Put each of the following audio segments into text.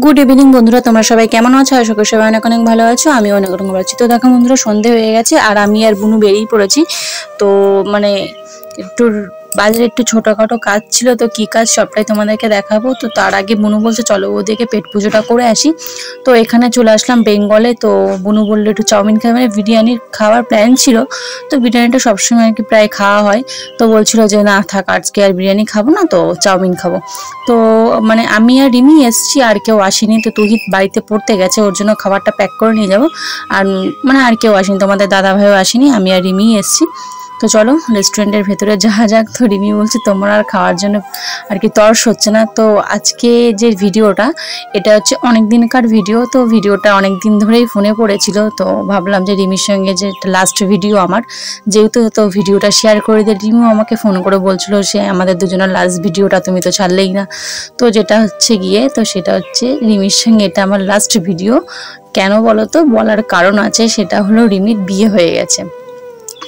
Good evening बंधुरा तुम्हारा सबाई केमन आछो आशा करी सबाई अनेक अनेक भालो आछो आमी अनेक अनेक भालो आछि। तो देखो बंधुरा सन्धे हये गेछे आर आमी आर बुनू बेरिये पड़ेछि। तो माने एकटु बाजारे एकटु छोटोखाटो काज छिलो तो कि काज सबटाई तोमादेरके देखाबो। तो तार आगे बुनू बोलछे चलो ओदिके पेट पुजोटा करे आसि। तो एखाने चले आसलाम बेंगले। तो बुनू बोललो एकटु चाउमिन खाबे माने बिरियानि खाওয়ার प्लान छिलो। तो बिरियानिटा सब समय आरकि प्राय खाওয়া হয়। तो बोलछिलो जे ना थाक आजके आर बिरियानि खाबो ना तो चाउमिन खाबो। तो माने आमी आर रिमी एসেছি আর কেউ আসেনি। তো তুহিত বাড়িতে পড়তে গেছে ওর জন্য খাবারটা প্যাক করে নিয়ে যাব। আর মানে আর কেউ আসেনি তোমাদের দাদা ভাইও আসেনি আমি আর রিমি এসেছি। তো চলো রেস্টুরেন্টের ভেতরে যাওয়া যাক। তো রিমি বলছে তোমার আর খাওয়ার জন্য আর কি তর্স হচ্ছে না। তো আজকে যে ভিডিওটা এটা হচ্ছে অনেক দিনকার ভিডিও। তো ভিডিওটা অনেক দিন ধরেই ফোনে পড়েছিল। তো ভাবলাম যে রিমির সঙ্গে যে লাস্ট ভিডিও আমার যেহেতু তো ভিডিওটা শেয়ার করে দিয়ে রিমিও আমাকে ফোন করে বলছিল সে আমাদের দুজনের লাস্ট ভিডিওটা তুমি তো ছাড়লেই না। তো যেটা হচ্ছে গিয়ে তো সেটা হচ্ছে রিমির সঙ্গে এটা আমার লাস্ট ভিডিও। কেন বলো তো বলার কারণ আছে সেটা হলো রিমির বিয়ে হয়ে গেছে।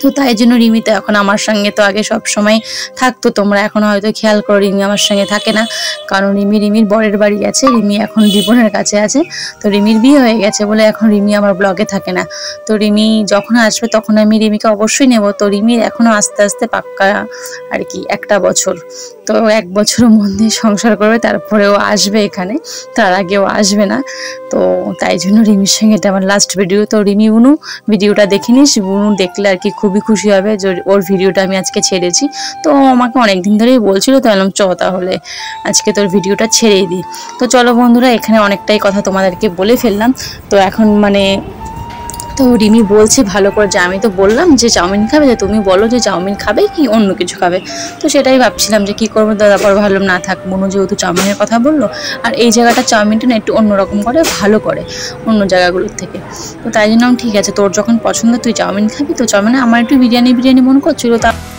তো তাই জন্য রিমি তো এখন আমার সঙ্গে তো আগে সব সময় থাকতো তোমরা এখন হয়তো খেয়াল করো রিমি আমার সঙ্গে থাকে না কারণ রিমির বরের বাড়ি আছে। রিমি এখন জীবনের কাছে আছে। তো রিমির বিয়ে হয়ে গেছে বলে এখন রিমি আমার ব্লগে থাকে না। তো রিমি যখন আসবে তখন আমি রিমিকে অবশ্যই নেব। তো রিমির এখনো আস্তে আস্তে পাক্কা আর কি একটা বছর। তো এক বছরের মধ্যে সংসার করবে তারপরেও আসবে এখানে তার আগেও আসবে না। তো তাই জন্য রিমির সঙ্গে এটা আমার লাস্ট ভিডিও। তো রিমি বুনু ভিডিওটা দেখে নিস বুনু দেখলে আর কি খুবই খুশি হবে যে ওর ভিডিওটা আমি আজকে ছেড়েছি। তো আমাকে অনেক দিন ধরেই বলছিল তো এলাম চ তাহলে আজকে তোর ভিডিওটা ছেড়েই দিই। তো চলো বন্ধুরা এখানে অনেকটাই কথা তোমাদেরকে বলে ফেললাম। তো এখন মানে তো রিমি বলছে ভালো করে যে আমি তো বললাম যে চাউমিন খাবে যে তুমি বলো যে চাউমিন খাবে কি অন্য কিছু খাবে। তো সেটাই ভাবছিলাম যে কি করবো। তারপর ভাবলাম না থাক বুনু যেহেতু চাউমিনের কথা বললো আর এই জায়গাটা চাউমিনটা না একটু অন্যরকম করে ভালো করে অন্য জায়গাগুলোর থেকে। তো তাই জন্য ঠিক আছে তোর যখন পছন্দ তুই চাউমিন খাবি তো চাউমিনে আমার একটু বিরিয়ানি মন করছিল তা